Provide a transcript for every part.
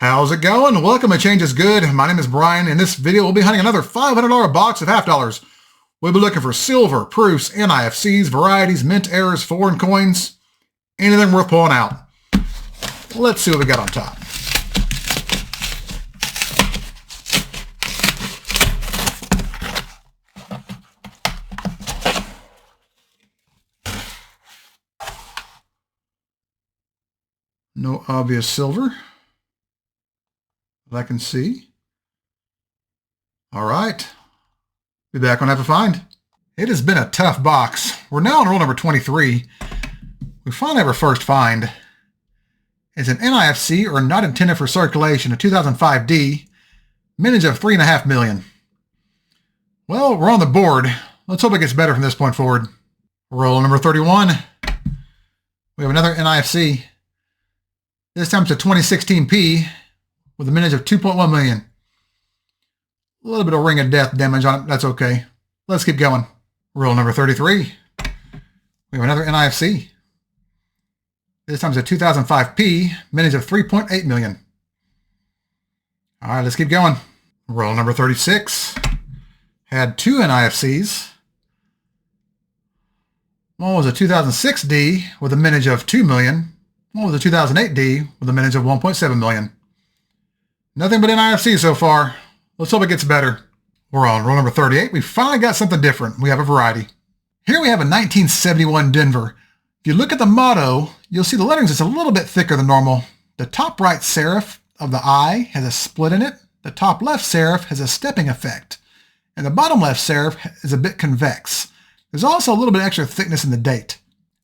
How's it going? Welcome to Change is Good. My name is Brian. In this video, we'll be hunting another $500 box of half dollars. We'll be looking for silver, proofs, NIFCs, varieties, mint errors, foreign coins, anything worth pulling out. Let's see what we got on top. No obvious silver that I can see. All right. Be back when I have a find. It has been a tough box. We're now on roll number 23. We finally have our first find. It's an NIFC, or not intended for circulation, a 2005 D, mintage of 3.5 million. Well, we're on the board. Let's hope it gets better from this point forward. Roll number 31. We have another NIFC. This time it's a 2016 P with a mintage of 2.1 million. A little bit of ring of death damage on it. That's okay. Let's keep going. Roll number 33. We have another NIFC. This time it's a 2005 P, mintage of 3.8 million. All right, let's keep going. Roll number 36. Had two NIFCs. One was a 2006 D with a mintage of 2 million. One was a 2008 D with a mintage of 1.7 million. Nothing but NIFC so far. Let's hope it gets better. We're on roll number 38. We finally got something different. We have a variety. Here we have a 1971 Denver. If you look at the motto, you'll see the lettering's just a little bit thicker than normal. The top right serif of the I has a split in it. The top left serif has a stepping effect. And the bottom left serif is a bit convex. There's also a little bit extra thickness in the date.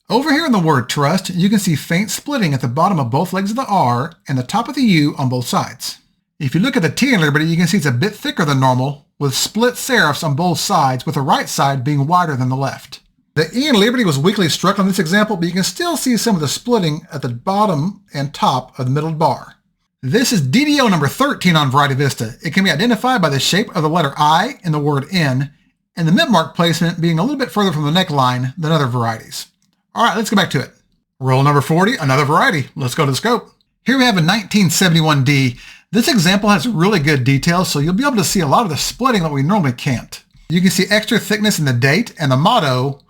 Over here in the word trust, you can see faint splitting at the bottom of both legs of the R and the top of the U on both sides. If you look at the T in Liberty, you can see it's a bit thicker than normal, with split serifs on both sides, with the right side being wider than the left. The E in Liberty was weakly struck on this example, but you can still see some of the splitting at the bottom and top of the middle bar. This is DDO number 13 on Variety Vista. It can be identified by the shape of the letter I in the word N, and the mint mark placement being a little bit further from the neckline than other varieties. All right, let's get back to it. Roll number 40, another variety. Let's go to the scope. Here we have a 1971 D. This example has really good detail, so you'll be able to see a lot of the splitting that we normally can't. You can see extra thickness in the date and the motto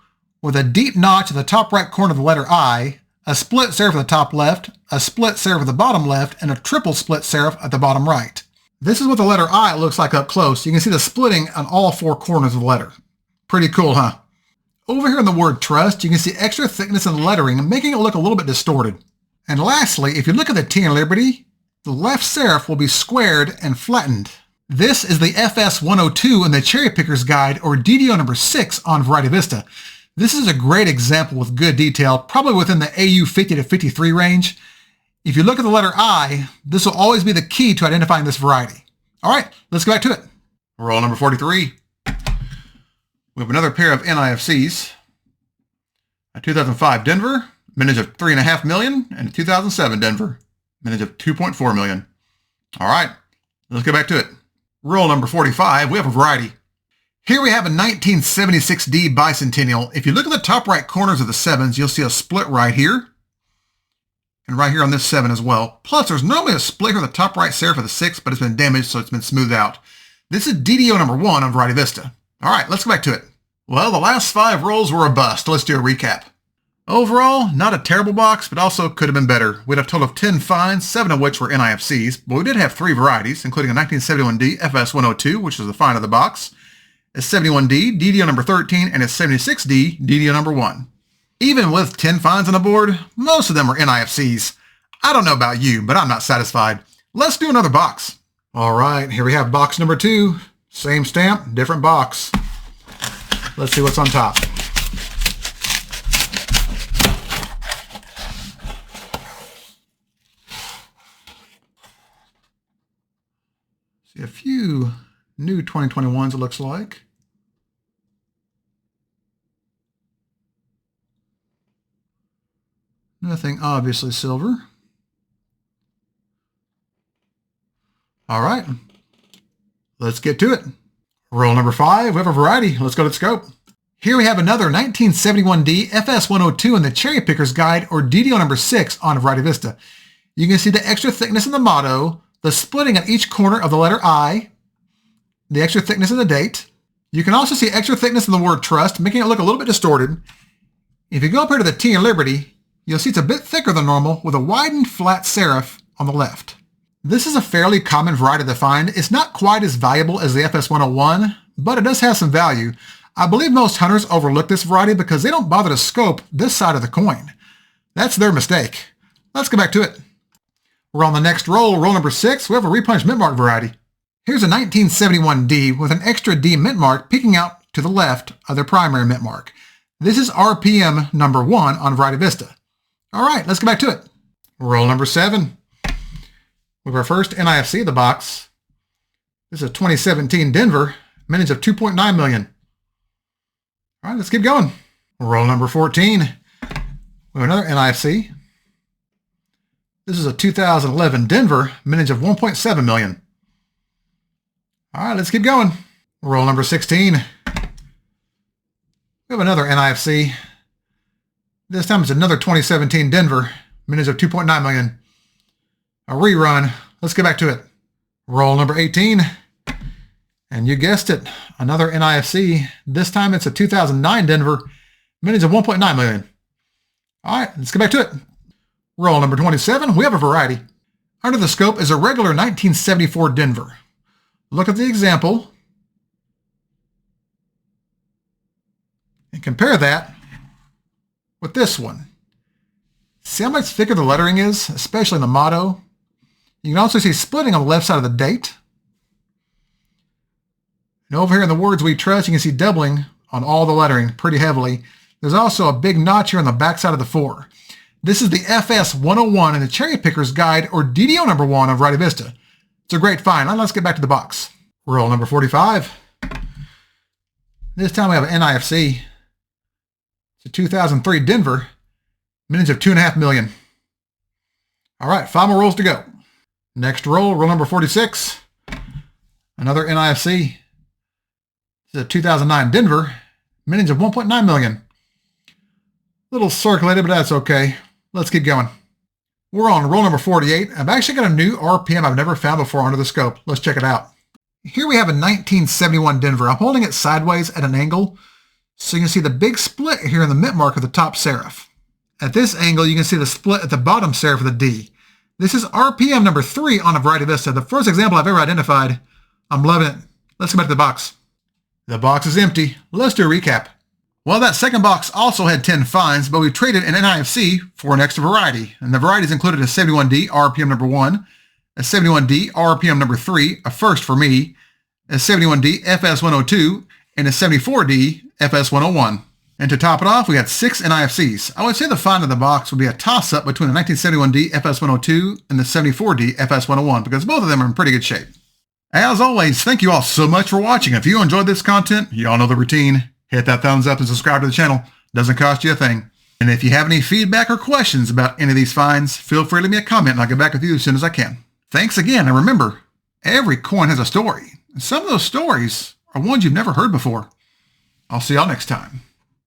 with a deep notch at the top right corner of the letter I, a split serif at the top left, a split serif at the bottom left, and a triple split serif at the bottom right. This is what the letter I looks like up close. You can see the splitting on all four corners of the letter. Pretty cool, huh? Over here in the word trust, you can see extra thickness in the lettering, making it look a little bit distorted. And lastly, if you look at the T in Liberty, the left serif will be squared and flattened. This is the FS-102 in the Cherry Picker's Guide, or DDO number 6 on Variety Vista. This is a great example with good detail, probably within the AU 50 to 53 range. If you look at the letter I, this will always be the key to identifying this variety. All right, let's go back to it. Roll number 43. We have another pair of NIFCs. A 2005 Denver, mintage of 3.5 million, and a 2007 Denver, mintage of 2.4 million. All right, let's get back to it. Roll number 45, we have a variety. Here we have a 1976 D Bicentennial. If you look at the top right corners of the 7s, you'll see a split right here, and right here on this 7 as well. Plus, there's normally a split here on the top right serif of the 6, but it's been damaged, so it's been smoothed out. This is DDO number 1 on Variety Vista. All right, let's go back to it. Well, the last 5 rolls were a bust. Let's do a recap. Overall, not a terrible box, but also could have been better. We had a total of 10 finds, 7 of which were NIFCs, but we did have 3 varieties, including a 1971 D FS-102, which was the find of the box, a 71D, DDO number 13, and a 76D, DDO number 1. Even with 10 finds on the board, most of them were NIFCs. I don't know about you, but I'm not satisfied. Let's do another box. All right, here we have box number 2. Same stamp, different box. Let's see what's on top. See a few new 2021s, it looks like. Nothing obviously silver. All right, let's get to it. Roll number 5, we have a variety. Let's go to the scope. Here we have another 1971 D FS-102 in the Cherry Picker's Guide, or DDO number 6 on Variety Vista. You can see the extra thickness in the motto, the splitting at each corner of the letter I, the extra thickness of the date. You can also see extra thickness in the word trust, making it look a little bit distorted. If you go up here to the T in Liberty, you'll see it's a bit thicker than normal with a widened flat serif on the left. This is a fairly common variety to find. It's not quite as valuable as the FS-101, but it does have some value. I believe most hunters overlook this variety because they don't bother to scope this side of the coin. That's their mistake. Let's get back to it. We're on the next roll, roll number 6. We have a repunched mint mark variety. Here's a 1971D with an extra D mint mark peeking out to the left of their primary mint mark. This is RPM number 1 on Variety Vista. All right, let's get back to it. Roll number 7. With our first NIFC of the box. This is a 2017 Denver, mintage of 2.9 million. All right, let's keep going. Roll number 14. We have another NIFC. This is a 2011 Denver, mintage of 1.7 million. All right, let's keep going. Roll number 16. We have another NIFC. This time it's another 2017 Denver, mintage of 2.9 million. A rerun. Let's get back to it. Roll number 18. And you guessed it, another NIFC. This time it's a 2009 Denver, mintage of 1.9 million. All right, let's get back to it. Roll number 27, we have a variety. Under the scope is a regular 1974 Denver. Look at the example and compare that with this one. See how much thicker the lettering is, especially in the motto? You can also see splitting on the left side of the date. And over here in the words we trust, you can see doubling on all the lettering pretty heavily. There's also a big notch here on the back side of the 4. This is the FS-101 in the Cherry Picker's Guide, or DDO number 1 of Variety Vista. It's a great find. Now let's get back to the box. Roll number 45. This time we have an NIFC. It's a 2003 Denver, mintage of 2.5 million. All right, 5 more rolls to go. Next roll, roll number 46. Another NIFC. This is a 2009 Denver, mintage of 1.9 million. Little circulated, but that's okay. Let's keep going. We're on roll number 48. I've actually got a new RPM I've never found before under the scope. Let's check it out. Here we have a 1971 Denver. I'm holding it sideways at an angle, so you can see the big split here in the mint mark of the top serif. At this angle, you can see the split at the bottom serif of the D. This is RPM number 3 on a Variety Vista, the first example I've ever identified. I'm loving it. Let's go back to the box. The box is empty. Let's do a recap. Well, that second box also had 10 finds, but we traded an NIFC for an extra variety. And the varieties included a 71D RPM number 1, a 71D RPM number 3, a first for me, a 71D FS-102, and a 74D FS-101. And to top it off, we had 6 NIFCs. I would say the find of the box would be a toss-up between the 1971D FS-102 and the 74D FS-101 because both of them are in pretty good shape. As always, thank you all so much for watching. If you enjoyed this content, you all know the routine. Hit that thumbs up and subscribe to the channel. Doesn't cost you a thing. And if you have any feedback or questions about any of these finds, feel free to leave me a comment and I'll get back with you as soon as I can. Thanks again, and remember, every coin has a story. And some of those stories are ones you've never heard before. I'll see y'all next time.